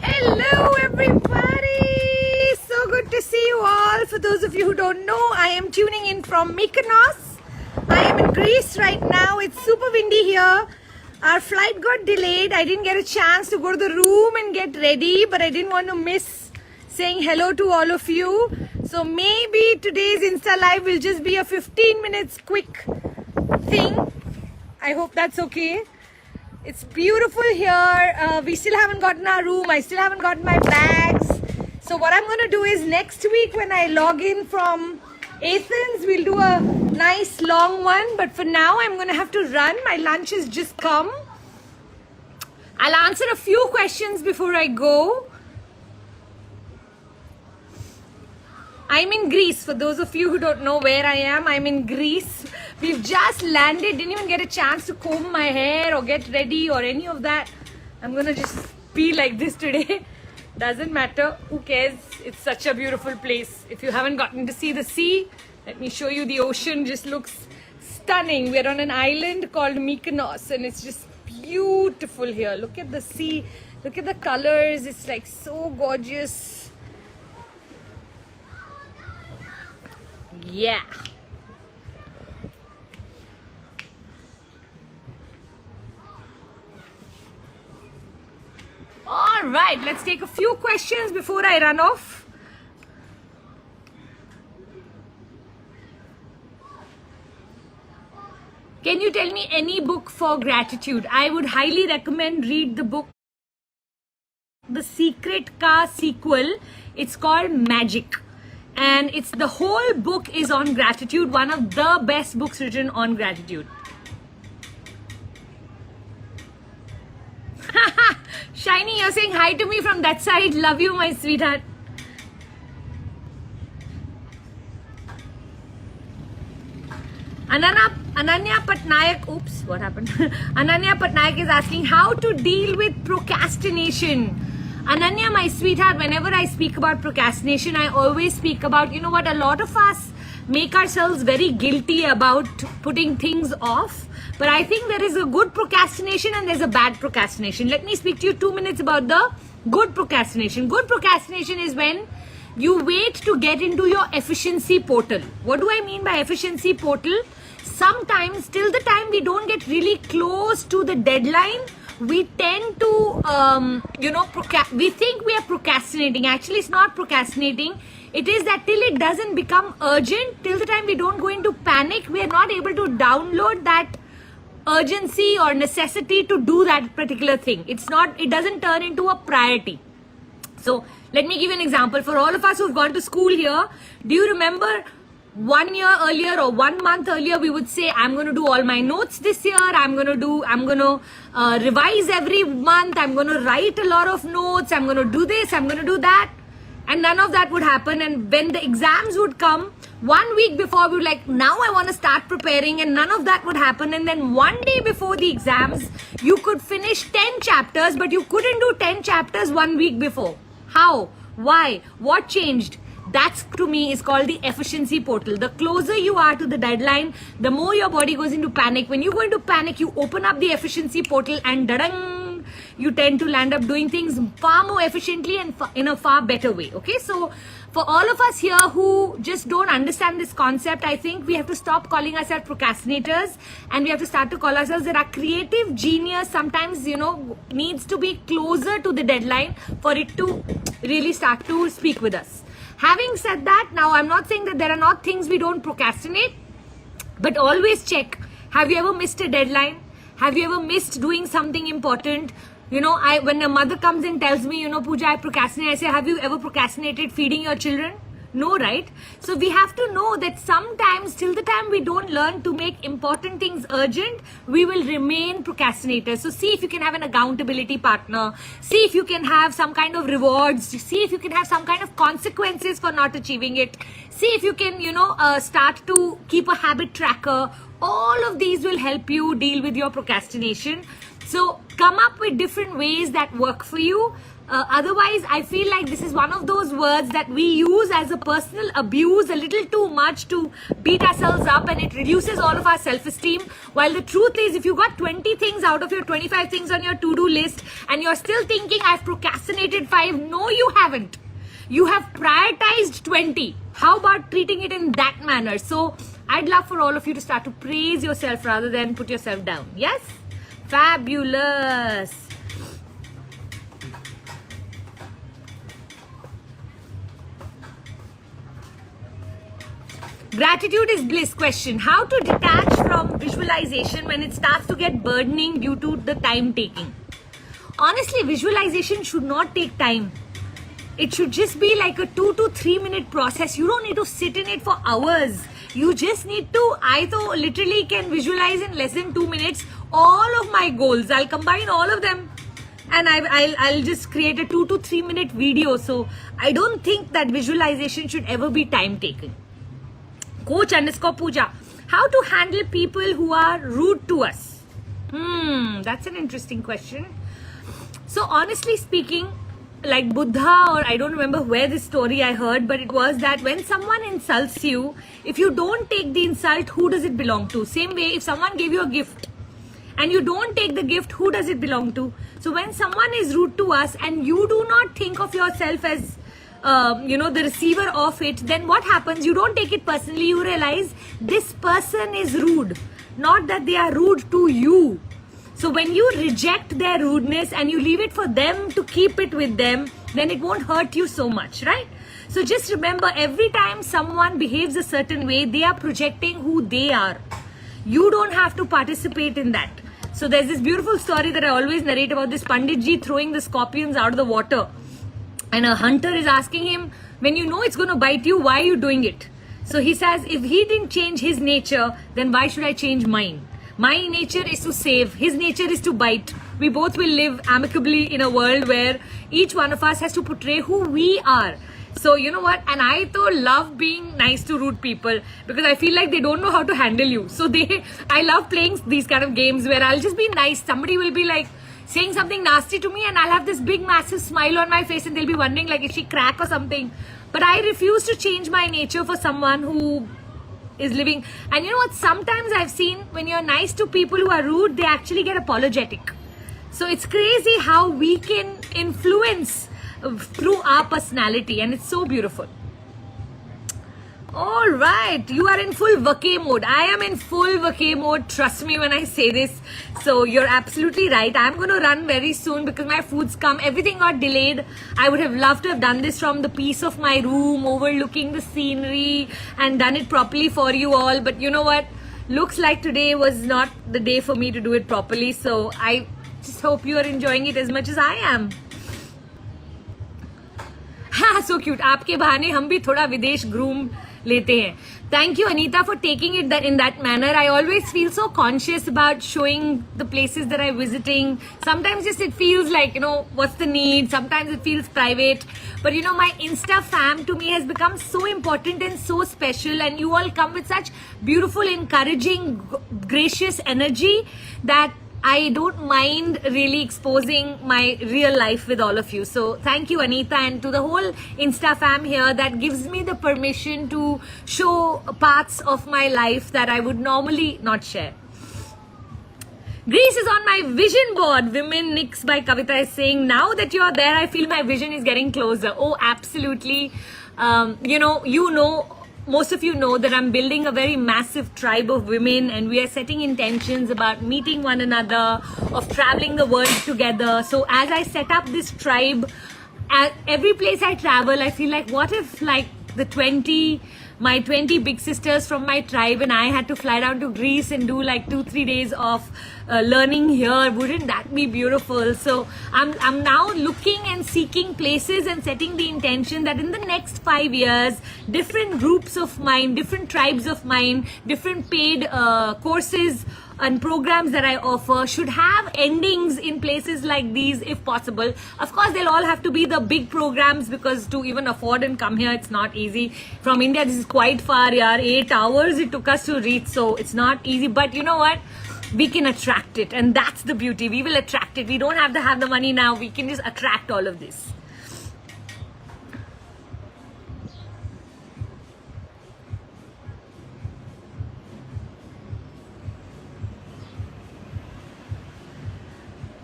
Hello everybody! So good to see you all. For those of you who don't know, I am tuning in from Mykonos. I am in Greece right now. It's super windy here. Our flight got delayed. I didn't get a chance to go to the room and get ready, but I didn't want to miss saying hello to all of you. So maybe today's Insta Live will just be a 15 minutes quick thing. I hope that's okay. It's beautiful here. We still haven't gotten our room. I still haven't gotten my bags. So what I'm going to do is next week when I log in from Athens, we'll do a nice long one. But for now, I'm going to have to run. My lunch has just come. I'll answer a few questions before I go. I'm in Greece. For those of you who don't know where I am, I'm in Greece. We've just landed, didn't even get a chance to comb my hair or get ready or any of that. I'm gonna just be like this today. Doesn't matter, who cares? It's such a beautiful place. If you haven't gotten to see the sea, let me show you the ocean. Just looks stunning. We're on an island called Mykonos and it's just beautiful here. Look at the sea, look at the colors. It's like so gorgeous. Yeah. All right, let's take a few questions before I run off. Can you tell me any book for gratitude? I would highly recommend read the book The Secret Ka sequel. It's called Magic. And it's the whole book is on gratitude. One of the best books written on gratitude. Shiny, you're saying hi to me from that side. Love you, my sweetheart. Ananya Patnaik, oops, what happened? Ananya Patnaik is asking how to deal with procrastination. Ananya, my sweetheart, whenever I speak about procrastination, I always speak about, you know what, a lot of us make ourselves very guilty about putting things off. But I think there is a good procrastination and there's a bad procrastination. Let me speak to you 2 minutes about the good procrastination. Good procrastination is when you wait to get into your efficiency portal. What do I mean by efficiency portal? Sometimes till the time we don't get really close to the deadline, we tend to, we think we are procrastinating. Actually, it's not procrastinating. It is that till it doesn't become urgent, till the time we don't go into panic, we are not able to download that urgency or necessity to do that particular thing. It doesn't turn into a priority. So let me give you an example. For all of us who've gone to school here, do you remember 1 year earlier or 1 month earlier, we would say, I'm going to do all my notes this year. I'm going to revise every month. I'm going to write a lot of notes. I'm going to do this. I'm going to do that. And none of that would happen. And when the exams would come, 1 week before, we were like, now I want to start preparing, and none of that would happen. And then 1 day before the exams, you could finish 10 chapters, but you couldn't do 10 chapters 1 week before. How? Why? What changed? That's, to me, is called the efficiency portal. The closer you are to the deadline, the more your body goes into panic. When you go into panic, you open up the efficiency portal and da-dang, you tend to land up doing things far more efficiently and in a far better way. Okay, so for all of us here who just don't understand this concept, I think we have to stop calling ourselves procrastinators, and we have to start to call ourselves that our creative genius sometimes, needs to be closer to the deadline for it to really start to speak with us. Having said that, now I'm not saying that there are not things we don't procrastinate, but always check. Have you ever missed a deadline? Have you ever missed doing something important? When a mother comes and tells me, Puja, I procrastinate, I say, have you ever procrastinated feeding your children? No, right? So we have to know that sometimes, till the time we don't learn to make important things urgent, we will remain procrastinators. So see if you can have an accountability partner. See if you can have some kind of rewards. See if you can have some kind of consequences for not achieving it. See if you can, start to keep a habit tracker. All of these will help you deal with your procrastination. So come up with different ways that work for you. Otherwise, I feel like this is one of those words that we use as a personal abuse a little too much to beat ourselves up, and it reduces all of our self-esteem. While the truth is, if you got 20 things out of your 25 things on your to-do list and you're still thinking, I've procrastinated 5, no, you haven't. You have prioritized 20. How about treating it in that manner? So I'd love for all of you to start to praise yourself rather than put yourself down. Yes? Fabulous. Gratitude is bliss question. How to detach from visualization when it starts to get burdening due to the time taking? Honestly, visualization should not take time. It should just be like a 2 to 3 minute process. You don't need to sit in it for hours. You just need to, I though literally can visualize in less than 2 minutes all of my goals. I'll combine all of them and I'll just create a 2 to 3 minute video. So I don't think that visualization should ever be time taking. Coach_Puja, how to handle people who are rude to us? That's an interesting question. So honestly speaking, like Buddha, or I don't remember where this story I heard, but it was that when someone insults you, if you don't take the insult, who does it belong to? Same way, if someone gave you a gift and you don't take the gift, who does it belong to? So when someone is rude to us and you do not think of yourself as the receiver of it, then what happens? You don't take it personally. You realize this person is rude, not that they are rude to you. So when you reject their rudeness and you leave it for them to keep it with them, then it won't hurt you so much, right? So just remember, every time someone behaves a certain way, they are projecting who they are. You don't have to participate in that. So there's this beautiful story that I always narrate about this Panditji throwing the scorpions out of the water. And a hunter is asking him, when you know it's going to bite you, why are you doing it? So he says, if he didn't change his nature, then why should I change mine? My nature is to save. His nature is to bite. We both will live amicably in a world where each one of us has to portray who we are. So you know what? And I though love being nice to rude people because I feel like they don't know how to handle you. So I love playing these kind of games where I'll just be nice. Somebody will be like, saying something nasty to me and I'll have this big massive smile on my face and they'll be wondering like, is she crack or something? But I refuse to change my nature for someone who is living. And you know what? Sometimes I've seen when you're nice to people who are rude, they actually get apologetic. So it's crazy how we can influence through our personality, and it's so beautiful. All right, you are in full vacay mode. I am in full vacay mode. Trust me when I say this. So you're absolutely right. I'm going to run very soon because my food's come. Everything got delayed. I would have loved to have done this from the peace of my room, overlooking the scenery, and done it properly for you all. But you know what? Looks like today was not the day for me to do it properly. So I just hope you are enjoying it as much as I am. Ha, so cute. आपके बहाने हम भी थोड़ा विदेश घूम लेते हैं. Thank you, Anita, for taking it in that manner. I always feel so conscious about showing the places that I'm visiting. Sometimes just it feels like, what's the need? Sometimes it feels private. But, my Insta fam to me has become so important and so special. And you all come with such beautiful, encouraging, gracious energy that I don't mind really exposing my real life with all of you. So thank you, Anita, and to the whole Insta fam here that gives me the permission to show parts of my life that I would normally not share. Greece is on my vision board. Women Nix by Kavita is saying, now that you're there, I feel my vision is getting closer. Oh, absolutely. Most of you know that I'm building a very massive tribe of women, and we are setting intentions about meeting one another, of traveling the world together. So as I set up this tribe, at every place I travel, I feel like, what if like my 20 big sisters from my tribe and I had to fly down to Greece and do like 2-3 days of learning here? Wouldn't that be beautiful? So I'm now looking and seeking places and setting the intention that in the next 5 years, different groups of mine, different tribes of mine, different paid courses and programs that I offer should have endings in places like these if possible. Of course, they'll all have to be the big programs, because to even afford and come here, it's not easy. From India, this is quite far, yaar. 8 hours it took us to reach, so it's not easy. But you know what? We can attract it, and that's the beauty. We will attract it. We don't have to have the money now. We can just attract all of this.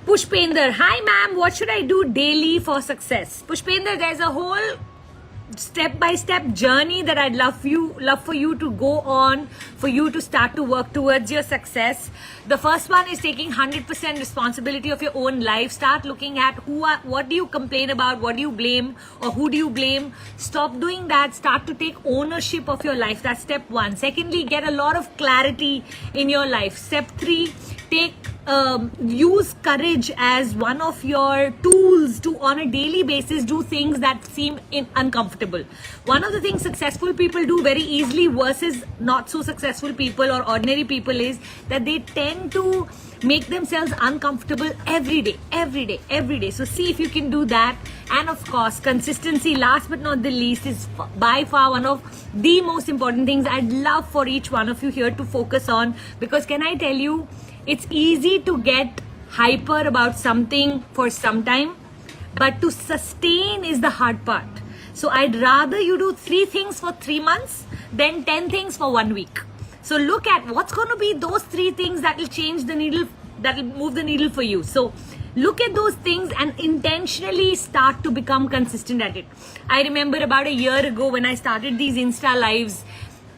Pushpender, hi ma'am, what should I do daily for success? Pushpender, there's a whole step-by-step journey that I'd love for you to go on, for you to start to work towards your success. The first one is taking 100% responsibility of your own life. Start looking at what do you complain about, what do you blame, or who do you blame. Stop doing that. Start to take ownership of your life. That's step 1. Secondly, get a lot of clarity in your life. Step 3, use courage as one of your tools to on a daily basis do things that seem uncomfortable. One of the things successful people do very easily versus not so successful people or ordinary people is that they tend to make themselves uncomfortable every day. So see if you can do that. And of course, consistency, last but not the least, is by far one of the most important things I'd love for each one of you here to focus on, because can I tell you, it's easy to get hyper about something for some time, but to sustain is the hard part. So I'd rather you do 3 things for 3 months than 10 things for 1 week. So look at what's going to be those 3 things that will change the needle, that will move the needle for you. So look at those things and intentionally start to become consistent at it. I remember about a year ago when I started these Insta lives,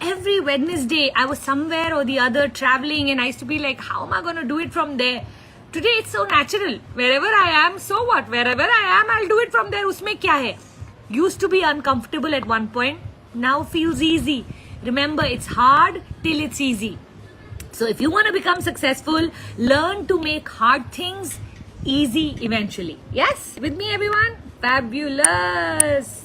every Wednesday I was somewhere or the other traveling, and I used to be like, how am I going to do it from there? Today it's so natural. Wherever I am, so what? Wherever I am, I'll do it from there. Usme kya hai? Used to be uncomfortable at one point. Now feels easy. Remember, it's hard till it's easy. So if you want to become successful, learn to make hard things easy eventually. Yes? With me, everyone? Fabulous.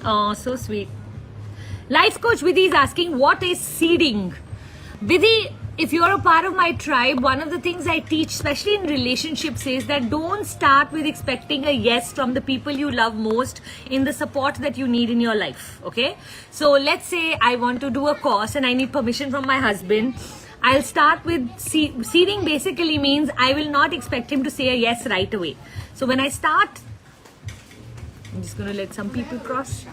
Oh, so sweet. Life coach Vidhi is asking, what is seeding? Vidhi, if you're a part of my tribe, one of the things I teach, especially in relationships, is that don't start with expecting a yes from the people you love most in the support that you need in your life. Okay? So let's say I want to do a course and I need permission from my husband. I'll start with seeding basically means I will not expect him to say a yes right away. So when I start, I'm just going to let some people cross.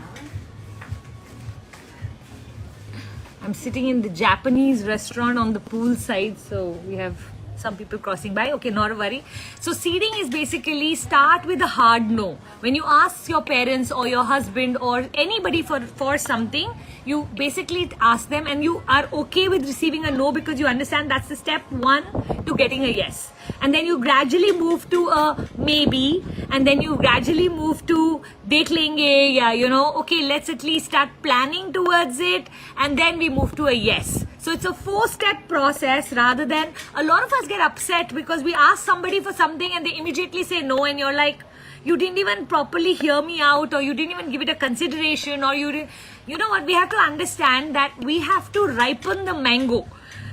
I'm sitting in the Japanese restaurant on the pool side, so we have some people crossing by. Okay, not a worry. So seeding is basically start with a hard no. When you ask your parents or your husband or anybody for something, you basically ask them and you are okay with receiving a no because you understand that's the step 1 to getting a yes. And then you gradually move to a maybe, and then you gradually move to dekh lenge, yeah, okay, let's at least start planning towards it, and then we move to a yes. So it's a 4-step process rather than a lot of us get upset because we ask somebody for something and they immediately say no, and you're like, you didn't even properly hear me out, or you didn't even give it a consideration, or you know what, we have to understand that we have to ripen the mango.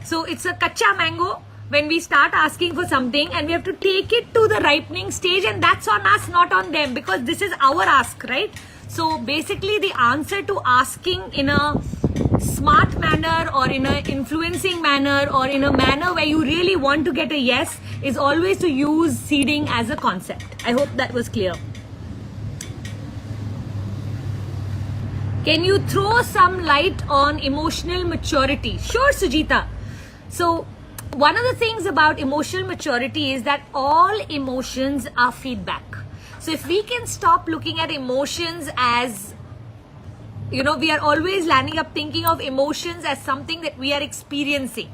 So it's a kacha mango when we start asking for something, and we have to take it to the ripening stage, and that's on us, not on them, because this is our ask, right? So basically the answer to asking in a smart manner or in an influencing manner or in a manner where you really want to get a yes is always to use seeding as a concept. I hope that was clear. Can you throw some light on emotional maturity? Sure, Sujita. So one of the things about emotional maturity is that all emotions are feedback. So if we can stop looking at emotions as, we are always landing up thinking of emotions as something that we are experiencing.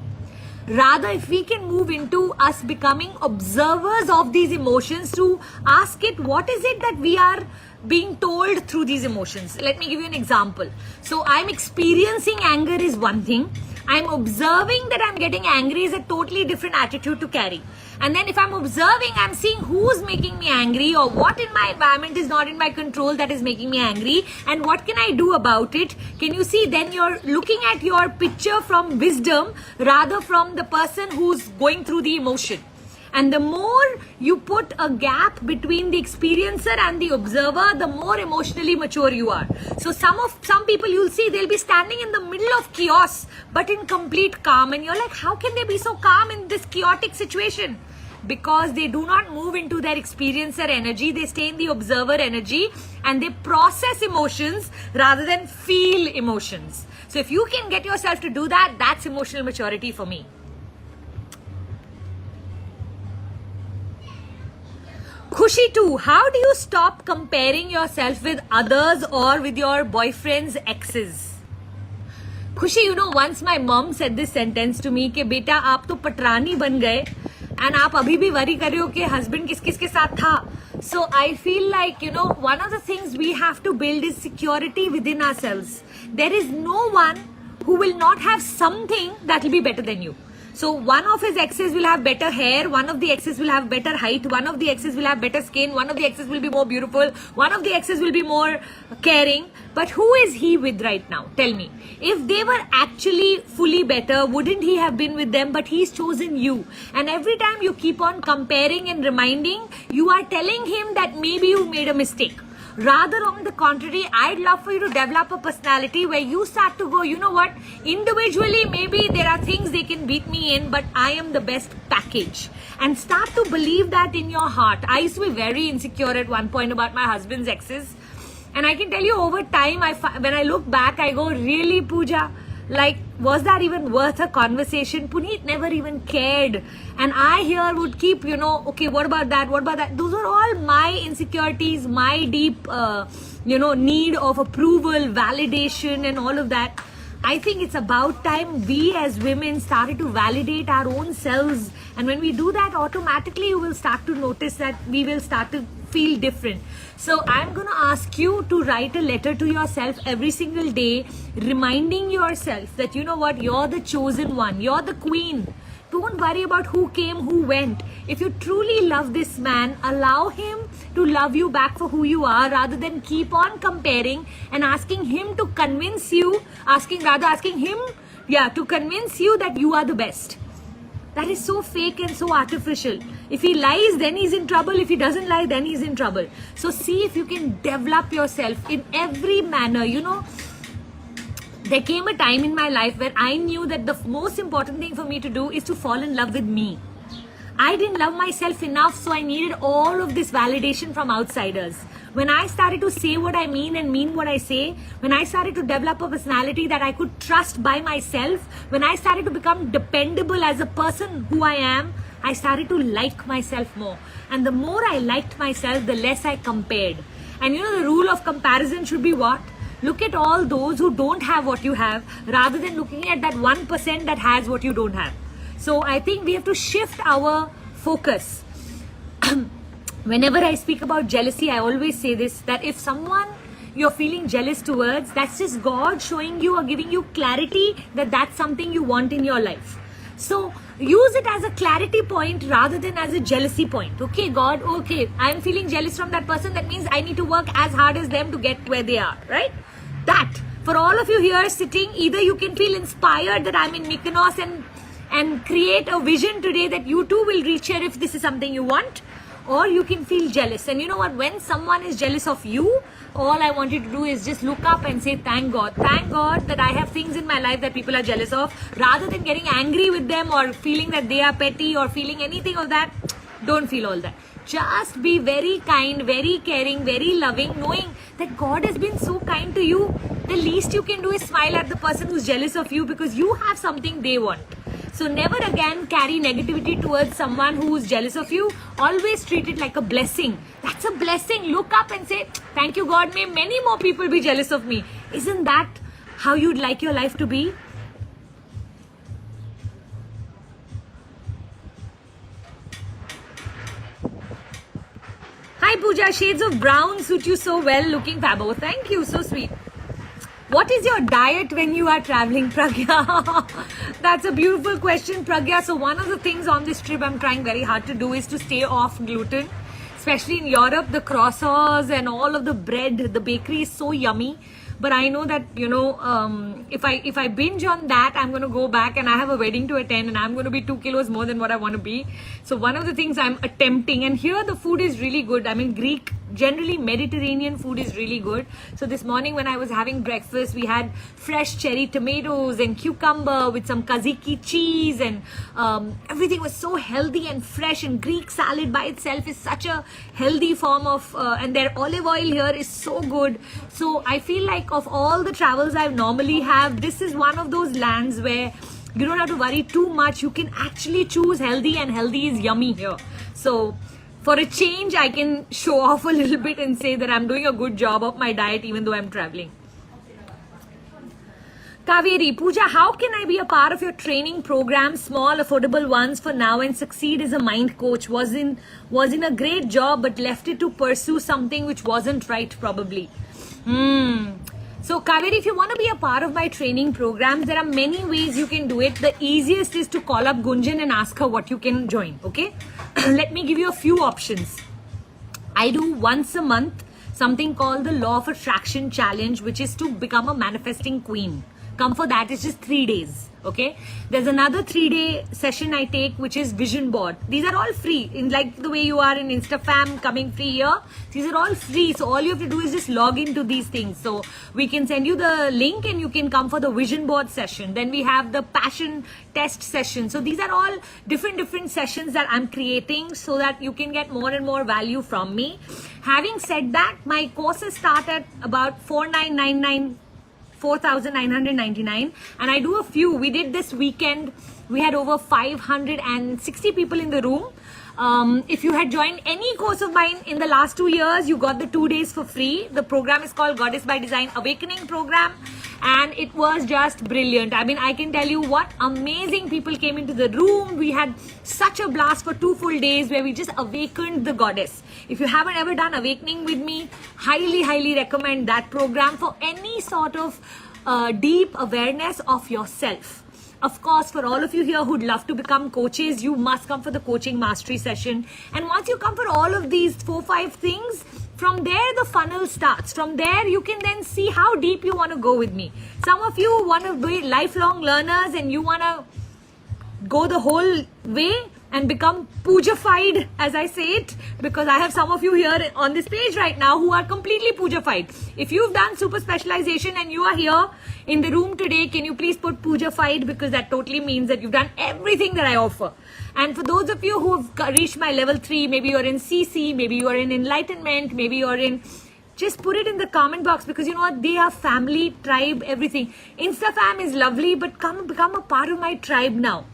Rather, if we can move into us becoming observers of these emotions to ask it, what is it that we are being told through these emotions? Let me give you an example. So I'm experiencing anger is one thing. I'm observing that I'm getting angry is a totally different attitude to carry. And then if I'm observing, I'm seeing who's making me angry or what in my environment is not in my control that is making me angry, and what can I do about it? Can you see? Then you're looking at your picture from wisdom rather from the person who's going through the emotion. And the more you put a gap between the experiencer and the observer, the more emotionally mature you are. So some people you'll see, they'll be standing in the middle of chaos but in complete calm, and you're like, how can they be so calm in this chaotic situation? Because they do not move into their experiencer energy, they stay in the observer energy, and they process emotions rather than feel emotions. So if you can get yourself to do that, that's emotional maturity for me. Khushi too, how do you stop comparing yourself with others or with your boyfriend's exes? Khushi, once my mom said this sentence to me कि बेटा आप तो पटरानी बन गए and आप अभी भी worry कर रहे हो कि husband किस के साथ था. So I feel like, one of the things we have to build is security within ourselves. There is no one who will not have something that will be better than you. So one of his exes will have better hair, one of the exes will have better height, one of the exes will have better skin, one of the exes will be more beautiful, one of the exes will be more caring. But who is he with right now? Tell me. If they were actually fully better, wouldn't he have been with them? But he's chosen you. And every time you keep on comparing and reminding, you are telling him that maybe you made a mistake. Rather, on the contrary, I'd love for you to develop a personality where you start to go, you know what, individually maybe there are things they can beat me in, but I am the best package. And start to believe that in your heart. I used to be very insecure at one point about my husband's exes. And I can tell you over time, when I look back, I go, really, Puja? Like, was that even worth a conversation? Puneet never even cared. And I here would keep, okay, what about that? What about that? Those are all my insecurities, my deep, need of approval, validation and all of that. I think it's about time we as women started to validate our own selves. And when we do that, automatically you will start to notice that we will start to feel different. So I'm going to ask you to write a letter to yourself every single day, reminding yourself that, you know what, you're the chosen one, you're the queen. Don't worry about who came, who went. If you truly love this man, allow him to love you back for who you are, rather than keep on comparing and asking him to convince you, asking him to convince you that you are the best. That is so fake and so artificial. If he lies, then he's in trouble. If he doesn't lie, then he's in trouble. So see if you can develop yourself in every manner. There came a time in my life where I knew that the most important thing for me to do is to fall in love with me. I didn't love myself enough, so I needed all of this validation from outsiders. When I started to say what I mean and mean what I say, when I started to develop a personality that I could trust by myself, when I started to become dependable as a person who I am, I started to like myself more. And the more I liked myself, the less I compared. And the rule of comparison should be what? Look at all those who don't have what you have, rather than looking at that 1% that has what you don't have. So I think we have to shift our focus. Whenever I speak about jealousy, I always say this, that if someone you're feeling jealous towards, that's just God showing you or giving you clarity that that's something you want in your life. So use it as a clarity point rather than as a jealousy point. Okay, God, okay, I'm feeling jealous from that person. That means I need to work as hard as them to get where they are, right? That, for all of you here sitting, either you can feel inspired that I'm in Mykonos and create a vision today that you too will reach here if this is something you want, or you can feel jealous. And you know what, when someone is jealous of you, all I want you to do is just look up and say, thank God that I have things in my life that people are jealous of, rather than getting angry with them or feeling that they are petty or feeling anything of that. Don't feel all that. Just be very kind, very caring, very loving, knowing that God has been so kind to you. The least you can do is smile at the person who's jealous of you, because you have something they want. So never again carry negativity towards someone who's jealous of you. Always treat it like a blessing. That's a blessing. Look up and say, thank you God, may many more people be jealous of me. Isn't that how you'd like your life to be? Hi Puja, shades of brown suit you so well, looking fab. Oh, thank you, so sweet. What is your diet when you are traveling, Pragya? That's a beautiful question, Pragya. So one of the things on this trip I'm trying very hard to do is to stay off gluten. Especially in Europe, the croissants and all of the bread, the bakery is so yummy. But I know that, you know, if I binge on that, I'm going to go back and I have a wedding to attend and I'm going to be 2 kilos more than what I want to be. So one of the things I'm attempting, and here the food is really good. I mean, Greek, generally Mediterranean food is really good. So this morning when I was having breakfast, we had fresh cherry tomatoes and cucumber with some tzatziki cheese, and everything was so healthy and fresh. And Greek salad by itself is such a healthy form of, and their olive oil here is so good. So I feel like of all the travels I normally have, this is one of those lands where you don't have to worry too much. You can actually choose healthy, and healthy is yummy here. So for a change, I can show off a little bit and say that I'm doing a good job of my diet even though I'm traveling. Kaveri, Puja, how can I be a part of your training program, small affordable ones for now, and succeed as a mind coach? Was in a great job but left it to pursue something which wasn't right probably. So Kaveri, if you want to be a part of my training programs, there are many ways you can do it. The easiest is to call up Gunjan and ask her what you can join, okay? Let me give you a few options. I do once a month something called the Law of Attraction Challenge, which is to become a manifesting queen. Come for that. It's just 3 days. Okay, there's another 3-day session I take, which is vision board. These are all free, in like the way you are in InstaFam coming free here. These are all free, so all you have to do is just log into these things. So we can send you the link and you can come for the vision board session. Then we have the passion test session. So these are all different sessions that I'm creating so that you can get more and more value from me. Having said that, my courses start at about 4,999, and I do a few. We did this weekend, we had over 560 people in the room. If you had joined any course of mine in the last 2 years, you got the 2 days for free. The program is called Goddess by Design Awakening Program, and it was just brilliant. I mean, I can tell you what amazing people came into the room. We had such a blast for 2 full days where we just awakened the goddess. If you haven't ever done Awakening with me, highly recommend that program for any sort of deep awareness of yourself. Of course, for all of you here who'd love to become coaches, you must come for the coaching mastery session. And once you come for all of these 4-5 things, from there the funnel starts. From there you can then see how deep you want to go with me. Some of you want to be lifelong learners and you want to go the whole way and become pujafied, as I say it, because I have some of you here on this page right now who are completely pujafied. If you've done super specialization and you are here in the room today, can you please put pujafied, because that totally means that you've done everything that I offer. And for those of you who have reached my level 3, maybe you're in CC, maybe you're in enlightenment, maybe you're in, just put it in the comment box, because you know what, they are family, tribe, everything. InstaFam is lovely, but come become a part of my tribe now.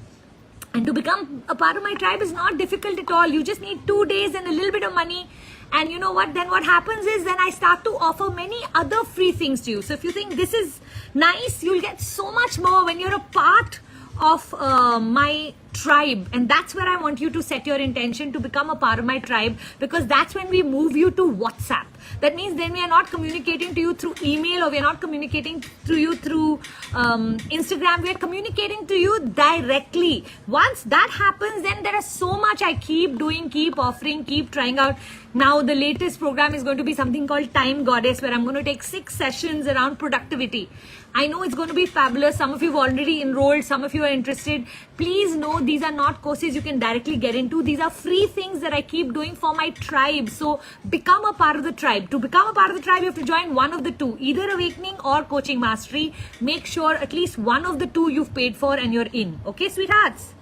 And to become a part of my tribe is not difficult at all. You just need 2 days and a little bit of money. And you know what? Then what happens is then I start to offer many other free things to you. So if you think this is nice, you'll get so much more when you're a part of my tribe, and that's where I want you to set your intention to become a part of my tribe, because that's when we move you to WhatsApp. That means then we are not communicating to you through email, or we are not communicating to you through Instagram. We are communicating to you directly. Once that happens, then there is so much I keep doing, keep offering, keep trying out. Now the latest program is going to be something called Time Goddess, where I'm going to take 6 sessions around productivity. I know it's going to be fabulous. Some of you have already enrolled, some of you are interested. Please know these are not courses you can directly get into. These are free things that I keep doing for my tribe. So become a part of the tribe. To become a part of the tribe, you have to join one of the two, either Awakening or Coaching Mastery. Make sure at least one of the two you've paid for and you're in. Okay, sweethearts?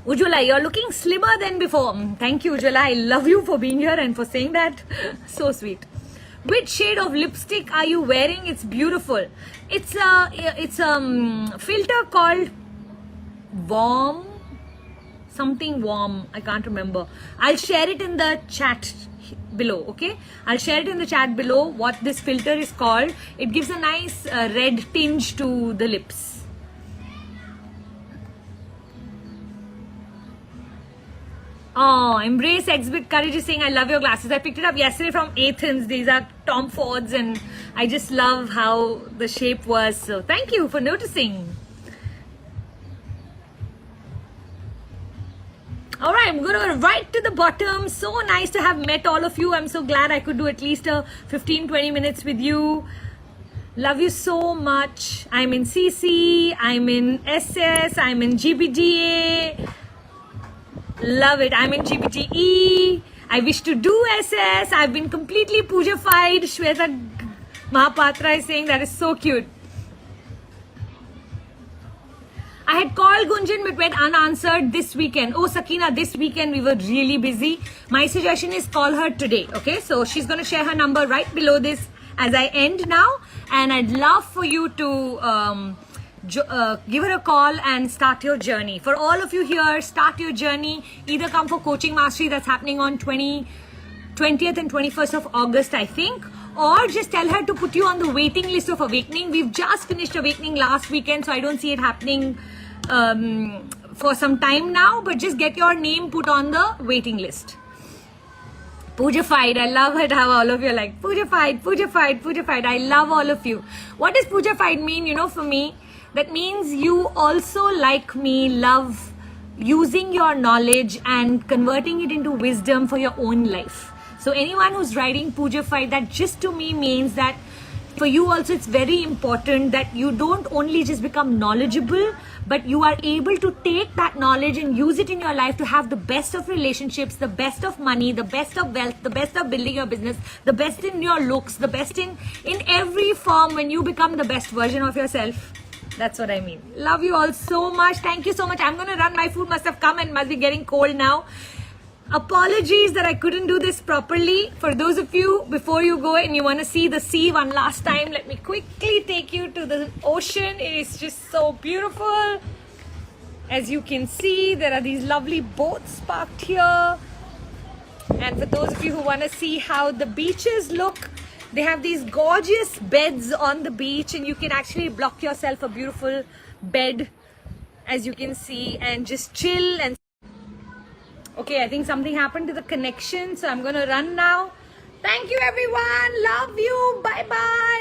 Ujjwala, you're looking slimmer than before. Thank you, Ujjwala. I love you for being here and for saying that. So sweet. Which shade of lipstick are you wearing? It's beautiful. It's a filter called Warm. Something warm. I can't remember. I'll share it in the chat below. Okay? I'll share it in the chat below what this filter is called. It gives a nice red tinge to the lips. Oh, Embrace Exhibit Courage is saying, I love your glasses. I picked it up yesterday from Athens. These are Tom Ford's, and I just love how the shape was. So thank you for noticing. All right, I'm going to go right to the bottom. So nice to have met all of you. I'm so glad I could do at least a 15-20 minutes with you. Love you so much. I'm in CC, I'm in SS, I'm in GBDA. Love it. I'm in GBTE. I wish to do SS. I've been completely puja-fied. Shweta Mahapatra is saying that is so cute. I had called Gunjan but went unanswered this weekend. Oh, Sakina, this weekend we were really busy. My suggestion is call her today. Okay, so she's going to share her number right below this as I end now. And I'd love for you to give her a call and start your journey. For all of you here, start your journey. Either come for Coaching Mastery that's happening on 20th and 21st of August, I think. Or just tell her to put you on the waiting list of Awakening. We've just finished Awakening last weekend, so I don't see it happening for some time now. But just get your name put on the waiting list. Puja-fied. I love it how all of you are like, Puja-fied, Puja-fied, Puja-fied. I love all of you. What does Puja-fied mean, for me? That means you also, like me, love using your knowledge and converting it into wisdom for your own life. So anyone who's writing Puja-fied, that just to me means that for you also it's very important that you don't only just become knowledgeable, but you are able to take that knowledge and use it in your life to have the best of relationships, the best of money, the best of wealth, the best of building your business, the best in your looks, the best in every form when you become the best version of yourself. That's what I mean. Love you all so much. Thank you so much. I'm going to run. My food must have come and must be getting cold now. Apologies that I couldn't do this properly. For those of you, before you go and you want to see the sea one last time, let me quickly take you to the ocean. It is just so beautiful. As you can see, there are these lovely boats parked here. And for those of you who want to see how the beaches look, they have these gorgeous beds on the beach, and you can actually block yourself a beautiful bed, as you can see, and just chill. And okay, I think something happened to the connection, so I'm going to run now. Thank you, everyone. Love you. Bye-bye.